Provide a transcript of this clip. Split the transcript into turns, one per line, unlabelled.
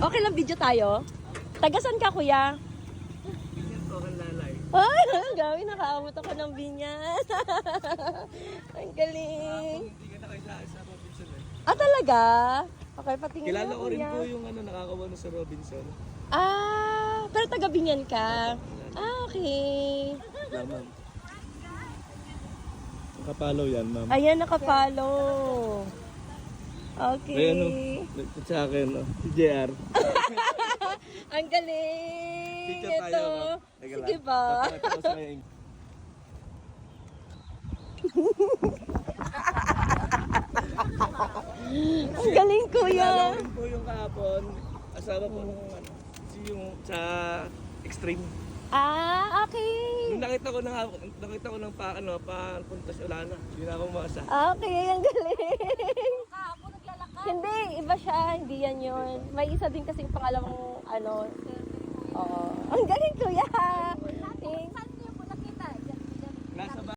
Okay lang video tayo? Tagasan ka, kuya?
Orang lalay.
Ay, ang gawin. Nakaabot ako ng binyas. Ang galing.
Hindi ka nakailaan sa Robinson eh.
Ah, talaga? Okay, patingin
Kilala
mo,
ko rin
kuya.
po yung nakakawano sa Robinson.
Ah, pero taga Binyan ka? Ah, okay.
Yeah, ma'am. Nakapalaw yan, ma'am.
Ayan, nakapollow. Okay.
Ay, ano, nagput sa akin, no? Si JR.
Ang galing.
Picture tayo,
Ito.
ma'am. Teka
Sige
lang.
ba?
Tapos may-
Ang galing,
Kilala
kuya.
ko rin po yung kahapon. Asawa ko nung ano, yung sa Extreme.
Ah, okay.
Nung nakita ko ng papunta sa Ulana. Hindi na ako umasa.
Okay, ang galing. Hindi, iba siya. Hindi yan yun. May isa din kasing pangalawang,